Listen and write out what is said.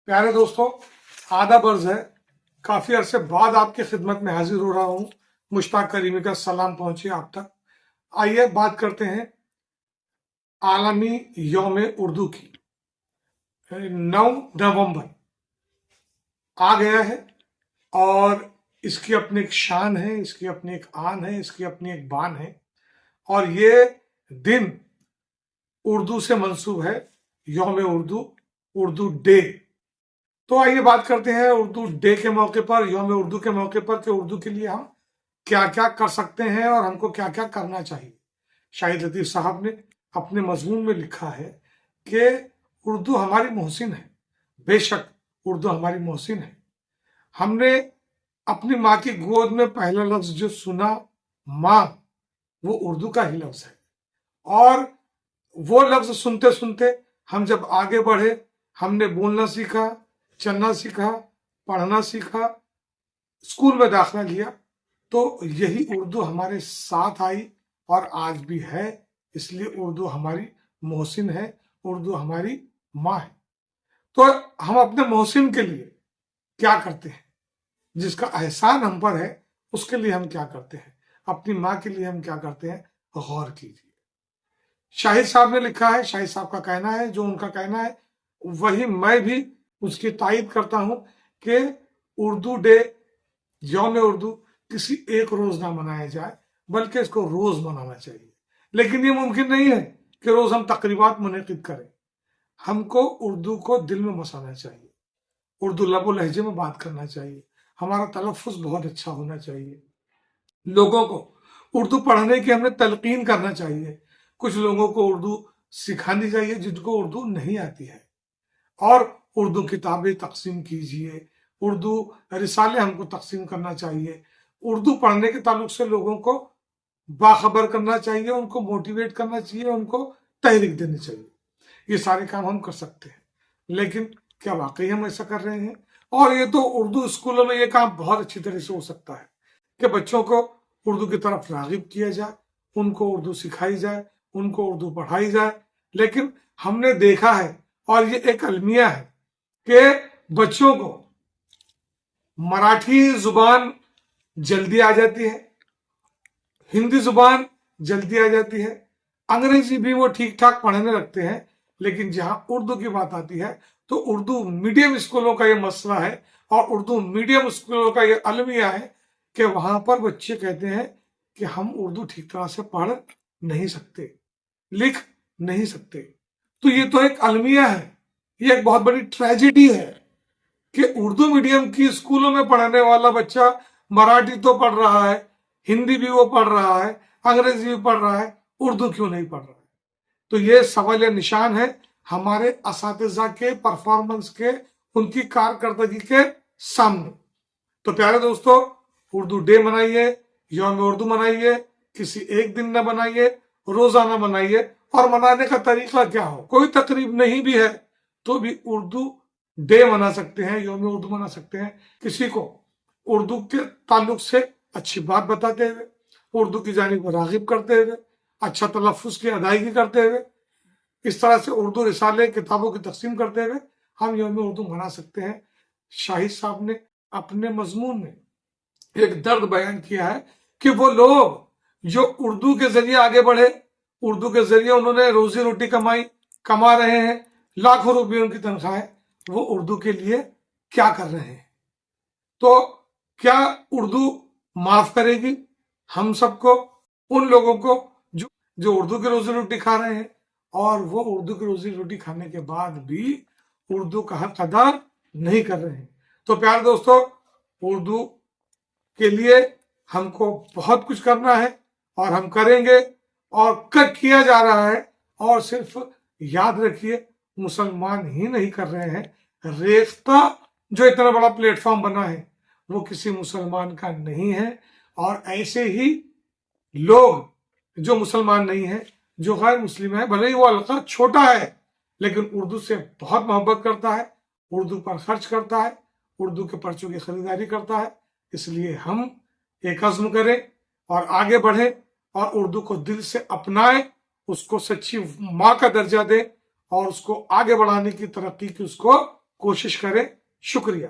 प्यारे दोस्तों, आदाब अर्ज है। काफी अरसे बाद आपकी खिदमत में हाजिर हो रहा हूँ। मुश्ताक करीमी का सलाम पहुंचे आप तक। आइए बात करते हैं आलमी यौम उर्दू की। 9 नवंबर आ गया है और इसकी अपनी एक शान है, इसकी अपनी एक आन है, इसकी अपनी एक बान है। और ये दिन उर्दू से मंसूब है, यौम उर्दू, उर्दू डे। तो आइए बात करते हैं उर्दू डे के मौके पर, यौम उर्दू के मौके पर, कि उर्दू के लिए हम क्या क्या कर सकते हैं और हमको क्या क्या करना चाहिए। शाहिद लतीफ साहब ने अपने मजमून में लिखा है कि उर्दू हमारी मोहसिन है। बेशक उर्दू हमारी मोहसिन है। हमने अपनी माँ की गोद में पहला लफ्ज जो सुना, माँ, वो उर्दू का ही लफ्ज है। और वो लफ्ज सुनते सुनते हम जब आगे बढ़े, हमने बोलना सीखा, चलना सीखा, पढ़ना सीखा, स्कूल में दाखिला लिया, तो यही उर्दू हमारे साथ आई और आज भी है। इसलिए उर्दू हमारी मोहसिन है, उर्दू हमारी माँ है। तो हम अपने मोहसिन के लिए क्या करते हैं, जिसका एहसान हम पर है, उसके लिए हम क्या करते हैं, अपनी माँ के लिए हम क्या करते हैं, गौर कीजिए। शाहिद साहब ने लिखा है, शाहिद साहब का कहना है, जो उनका कहना है वही मैं भी उसकी तायद करता हूं कि उर्दू डे, यौम उर्दू किसी एक रोज ना मनाया जाए, बल्कि इसको रोज मनाना चाहिए। लेकिन ये मुमकिन नहीं है कि रोज हम तकरीबात मुनक़िद करें। हमको उर्दू को दिल में बसाना चाहिए, उर्दू लबो लहजे में बात करना चाहिए, हमारा तलफ़्फ़ुज़ बहुत अच्छा होना चाहिए। लोगों को उर्दू पढ़ने की हमने तलकीन करना चाहिए। कुछ लोगों को उर्दू सिखानी चाहिए जिनको उर्दू नहीं आती है। और उर्दू किताबें तकसीम कीजिए, उर्दू रिसाले हमको तकसीम करना चाहिए। उर्दू पढ़ने के ताल्लुक से लोगों को बाखबर करना चाहिए, उनको मोटिवेट करना चाहिए, उनको तहरीक देनी चाहिए। ये सारे काम हम कर सकते हैं, लेकिन क्या वाकई हम ऐसा कर रहे हैं? और ये तो उर्दू स्कूलों में ये काम बहुत अच्छी तरह से हो सकता है कि बच्चों को उर्दू की तरफ रागिब किया जाए, उनको उर्दू सिखाई जाए, उनको उर्दू पढ़ाई जाए। लेकिन हमने देखा है, और ये एक अलमिया है, कि बच्चों को मराठी जुबान जल्दी आ जाती है, हिंदी जुबान जल्दी आ जाती है, अंग्रेजी भी वो ठीक ठाक पढ़ने लगते हैं। लेकिन जहां उर्दू की बात आती है तो उर्दू मीडियम स्कूलों का ये मसला है, और उर्दू मीडियम स्कूलों का ये अलमिया है कि वहां पर बच्चे कहते हैं कि हम उर्दू ठीक तरह से पढ़ नहीं सकते, लिख नहीं सकते। तो ये तो एक अलमिया है, ये एक बहुत बड़ी ट्रेजेडी है कि उर्दू मीडियम की स्कूलों में पढ़ने वाला बच्चा मराठी तो पढ़ रहा है, हिंदी भी वो पढ़ रहा है, अंग्रेजी भी पढ़ रहा है, उर्दू क्यों नहीं पढ़ रहा है? तो ये सवाल निशान है हमारे असातिज़ा के परफॉर्मेंस के, उनकी कारकर्दगी के सामने। तो प्यारे दोस्तों, उर्दू डे मनाइए, यौम उर्दू मनाइए, किसी एक दिन न बनाइए, रोजाना मनाइए। और मनाने का तरीका क्या हो, कोई तकरीब नहीं भी है तो भी उर्दू डे मना सकते हैं, यौम उर्दू मना सकते हैं। किसी को उर्दू के ताल्लुक से अच्छी बात बताते हुए, उर्दू की जानिब रागिब करते हुए, अच्छा तलफ़्फ़ुज़ की अदायगी करते हुए, इस तरह से उर्दू रिसाले किताबों की तकसीम करते हुए हम यौम उर्दू मना सकते हैं। शाहिद साहब ने अपने मजमून में एक दर्द बयान किया है कि वो लोग जो उर्दू के जरिए आगे बढ़े, उर्दू के जरिए उन्होंने रोजी रोटी कमा रहे हैं, लाखों रुपए उनकी तनख्वाह है, वो उर्दू के लिए क्या कर रहे हैं? तो क्या उर्दू माफ करेगी हम सबको, उन लोगों को जो उर्दू की रोजी रोटी खा रहे हैं, और वो उर्दू की रोजी रोटी खाने के बाद भी उर्दू का हक अदा नहीं कर रहे हैं? तो प्यारे दोस्तों, उर्दू के लिए हमको बहुत कुछ करना है और हम करेंगे, और किया जा रहा है। और सिर्फ याद रखिए, मुसलमान ही नहीं कर रहे हैं, रेख्ता जो इतना बड़ा प्लेटफॉर्म बना है वो किसी मुसलमान का नहीं है। और ऐसे ही लोग जो मुसलमान नहीं है, जो गैर मुस्लिम है, भले ही वो हल्का छोटा है, लेकिन उर्दू से बहुत मोहब्बत करता है, उर्दू पर खर्च करता है, उर्दू के पर्चों की खरीदारी करता है। इसलिए हम एक अज़्म करें और आगे बढ़ें और उर्दू को दिल से अपनाएं, उसको सच्ची माँ का दर्जा दें और उसको आगे बढ़ाने की, तरक्की की उसको کوشش کریں. شکریہ.